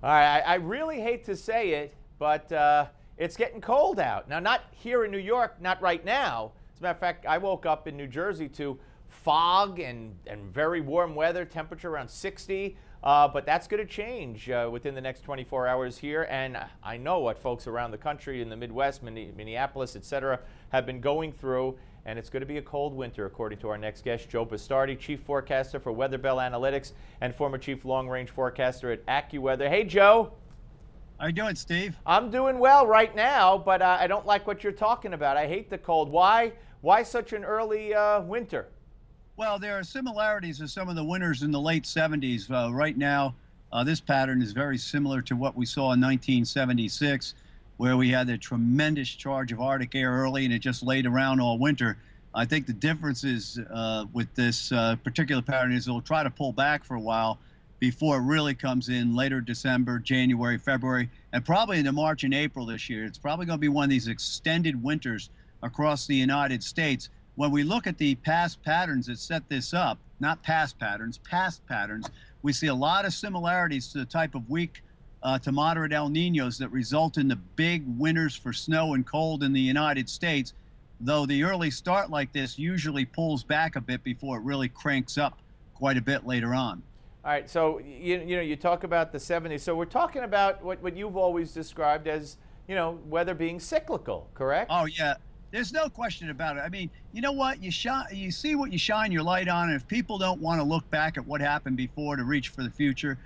All right, I really hate to say it, but it's getting cold out. Now, not here in New York, not right now. As a matter of fact, I woke up in New Jersey to fog and very warm weather, temperature around 60. But that's going to change within the next 24 hours here. And I know what folks around the country in the Midwest, Minneapolis, et cetera, have been going through. And it's going to be a cold winter, according to our next guest, Joe Bastardi, Chief Forecaster for WeatherBELL Analytics and former Chief Long-Range Forecaster at Accuweather. Hey, Joe. How you doing, Steve? I'm doing well right now, but I don't like what you're talking about. I hate the cold. Why such an early winter? Well, there are similarities to some of the winters in the late 70s. Right now, this pattern is very similar to what we saw in 1976, where we had a tremendous charge of Arctic air early and it just laid around all winter. I think the difference is with this particular pattern is it'll try to pull back for a while before it really comes in later December, January, February, and probably into March and April this year. It's probably going to be one of these extended winters across the United States. When we look at the past patterns that set this up, not past patterns, we see a lot of similarities to the type of weak to moderate El Niños that result in the big winters for snow and cold in the United States, though the early start like this usually pulls back a bit before it really cranks up quite a bit later on. All right, so you talk about the 70s. So we're talking about what you've always described as, weather being cyclical, correct? Oh, yeah. There's no question about it. I mean, you know what? You see what you shine your light on, and if people don't want to look back at what happened before to reach for the future,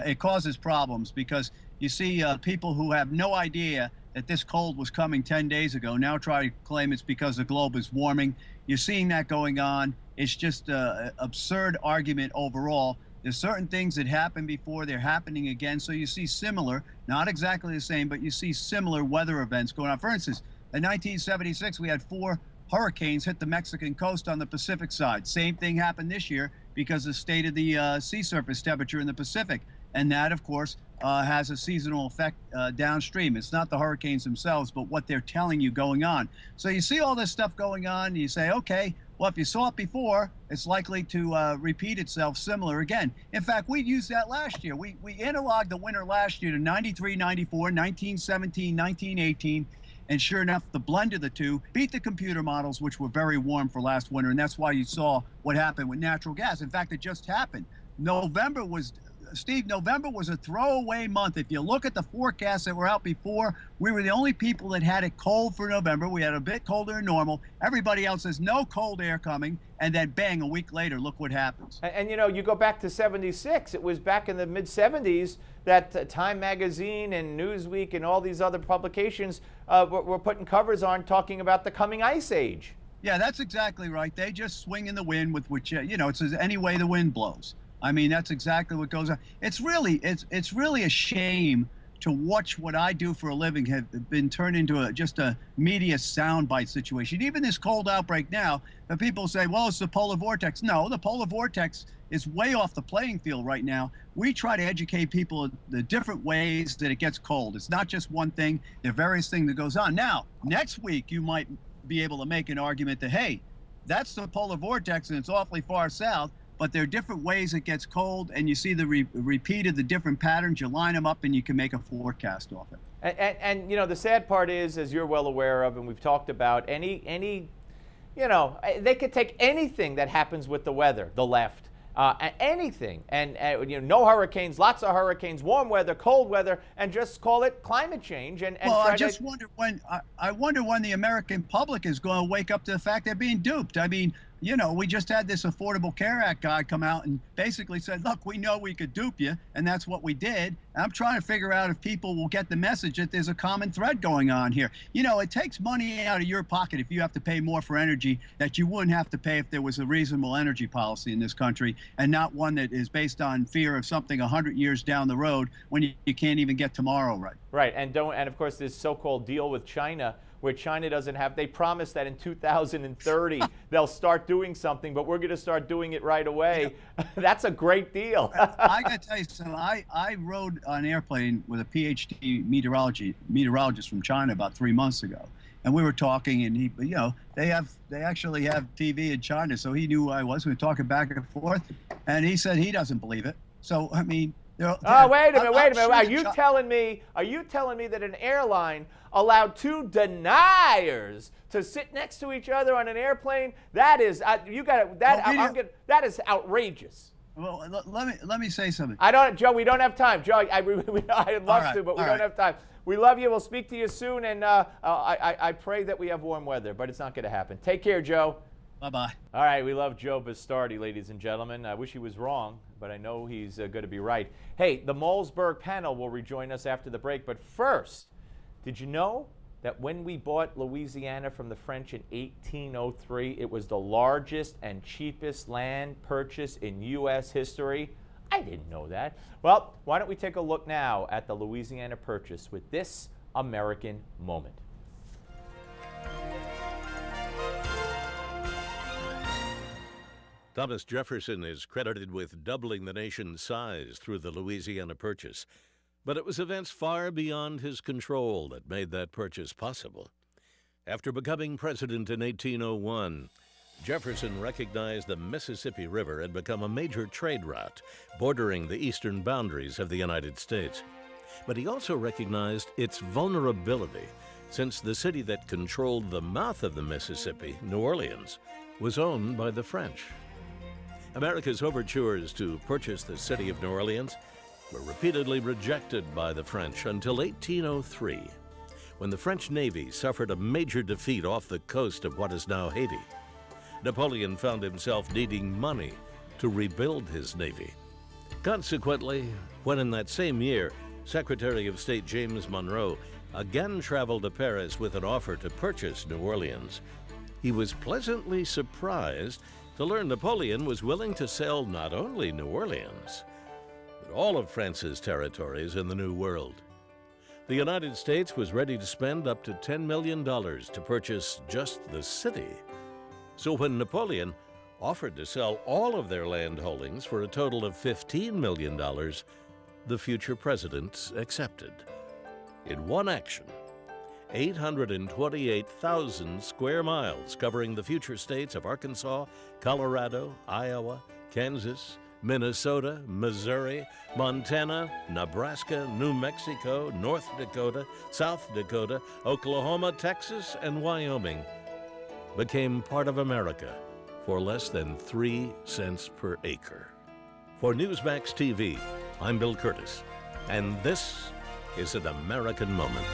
it causes problems because you see people who have no idea that this cold was coming 10 days ago now try to claim it's because the globe is warming. You're seeing that going on. It's just an absurd argument overall. There's certain things that happened before, they're happening again. So you see similar, not exactly the same, but you see similar weather events going on. For instance, in 1976, we had 4 hurricanes hit the Mexican coast on the Pacific side. Same thing happened this year because of the state of the sea surface temperature in the Pacific. And that, of course, has a seasonal effect downstream. It's not the hurricanes themselves, but what they're telling you going on. So you see all this stuff going on, and you say, okay, well, if you saw it before, it's likely to repeat itself similar again. In fact, we used that last year. We analoged the winter last year to 93, 94, 1917, 1918. And sure enough, the blend of the two beat the computer models, which were very warm for last winter. And that's why you saw what happened with natural gas. In fact, it just happened. November was a throwaway month. If you look at the forecasts that were out before, we were the only people that had it cold for November. We had a bit colder than normal. Everybody else says no cold air coming. And then bang, a week later, look what happens. And you go back to 76. It was back in the mid-70s that Time Magazine and Newsweek and all these other publications were putting covers on talking about the coming ice age. Yeah, that's exactly right. They just swing in the wind with which, it's any way the wind blows. I mean, that's exactly what goes on. It's really a shame to watch what I do for a living have been turned into just a media soundbite situation. Even this cold outbreak now, the people say, well, it's the polar vortex. No, the polar vortex is way off the playing field right now. We try to educate people the different ways that it gets cold. It's not just one thing. There are various things that goes on. Now, next week, you might be able to make an argument that, hey, that's the polar vortex and it's awfully far south. But there are different ways it gets cold, and you see the repeat of the different patterns. You line them up, and you can make a forecast off it. And the sad part is, as you're well aware of, and we've talked about, they could take anything that happens with the weather, the left, anything, and no hurricanes, lots of hurricanes, warm weather, cold weather, and just call it climate change. Well, I just wonder when the American public is going to wake up to the fact they're being duped. I mean, we just had this Affordable Care Act guy come out and basically said, look, we know we could dupe you, and that's what we did. And I'm trying to figure out if people will get the message that there's a common thread going on here. It takes money out of your pocket if you have to pay more for energy that you wouldn't have to pay if there was a reasonable energy policy in this country, and not one that is based on fear of something 100 years down the road when you can't even get tomorrow right. Right, and of course this so-called deal with China, where China doesn't have, they promised that in 2030 they'll start doing something, but we're going to start doing it right away. Yeah. That's a great deal. I got to tell you something. I rode on an airplane with a PhD meteorologist from China about 3 months ago, and we were talking, and they actually have TV in China, so he knew who I was. We were talking back and forth, and he said he doesn't believe it. So I mean, Oh, wait a minute. I'm Are sure you telling me that an airline allowed two deniers to sit next to each other on an airplane? That is, that is outrageous. Well, let me say something. Joe, we don't have time. Joe, I'd love to, but we don't have time. We love you. We'll speak to you soon, and I pray that we have warm weather, but it's not going to happen. Take care, Joe. Bye-bye. All right, we love Joe Bastardi, ladies and gentlemen. I wish he was wrong, but I know he's going to be right. Hey, the Malzberg panel will rejoin us after the break, but first, did you know that when we bought Louisiana from the French in 1803, it was the largest and cheapest land purchase in U.S. history? I didn't know that. Well, why don't we take a look now at the Louisiana Purchase with this American moment. Thomas Jefferson is credited with doubling the nation's size through the Louisiana Purchase, but it was events far beyond his control that made that purchase possible. After becoming president in 1801, Jefferson recognized the Mississippi River had become a major trade route bordering the eastern boundaries of the United States. But he also recognized its vulnerability, since the city that controlled the mouth of the Mississippi, New Orleans, was owned by the French. America's overtures to purchase the city of New Orleans were repeatedly rejected by the French until 1803, when the French Navy suffered a major defeat off the coast of what is now Haiti. Napoleon found himself needing money to rebuild his navy. Consequently, when in that same year, Secretary of State James Monroe again traveled to Paris with an offer to purchase New Orleans, he was pleasantly surprised to learn Napoleon was willing to sell not only New Orleans, but all of France's territories in the New World. The United States was ready to spend up to $10 million to purchase just the city. So when Napoleon offered to sell all of their land holdings for a total of $15 million, the future president accepted. In one action, 828,000 square miles covering the future states of Arkansas, Colorado, Iowa, Kansas, Minnesota, Missouri, Montana, Nebraska, New Mexico, North Dakota, South Dakota, Oklahoma, Texas, and Wyoming became part of America for less than 3 cents per acre. For Newsmax TV, I'm Bill Curtis, and this is an American Moment.